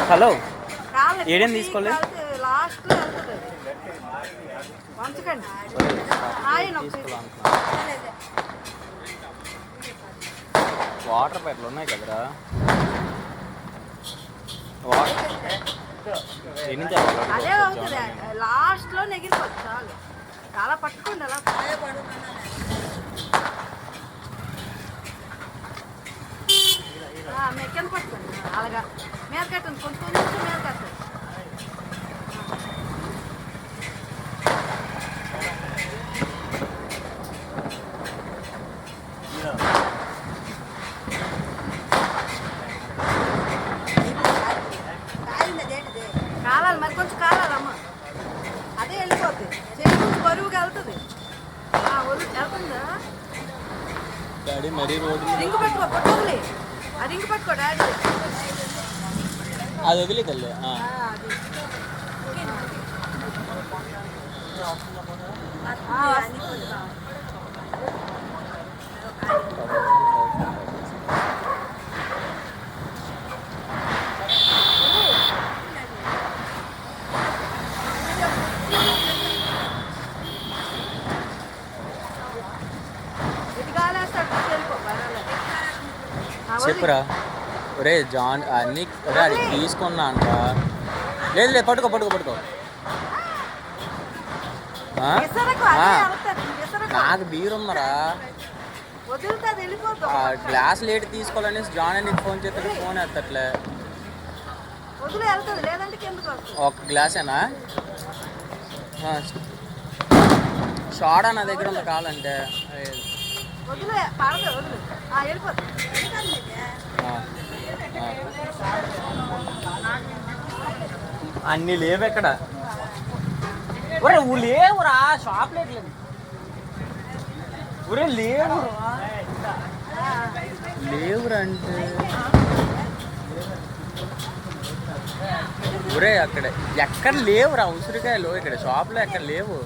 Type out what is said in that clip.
hello ఏడేం తీసుకోలే water పైపులు ఉన్నాయి కదరా అదే అవుతుంది లాస్ట్ లో నెగిరిపోతుంది చాలు చాలా పట్టుకోండి అలా మెక్కని పట్టుకోండి అలాగా మీద కట్టండి కొంచెం మీద కట్టండి కాలాలి మరి కొంచెం కాలాలమ్మ అదే వెళ్ళిపోతుంది చెట్టు కొంచెం బరువుగా వెళ్తుంది వెళ్తుందా డాడీ మరీ రోడ్డు రింగు పట్టుకో పొట్టోదులే ఆ రింగు పట్టుకో డాడీ అది వదిలే తల్లి చెప్పురా ఒరే జాన్ అన్ని ఒరే అది తీసుకున్నా అంట లేదు లేదు పట్టుకో పట్టుకో పట్టుకో నాకు బీర్ ఉన్నారా గ్లాస్ లేట్ తీసుకోవాలనేసి జాన్ నీకు ఫోన్ చేస్తే ఫోన్ ఎత్తట్లే ఒక గ్లాసేనా షాడా నా దగ్గర ఉంది కావాలంటే అన్ని లేవు ఎక్కడ ఒరే లేవురా షాప్ లేదు ఒరే లేవురా లేవురా అంటే ఒరే అక్కడ ఎక్కడ లేవురా ఉసిరికాయలు ఇక్కడ షాప్లో ఎక్కడ లేవు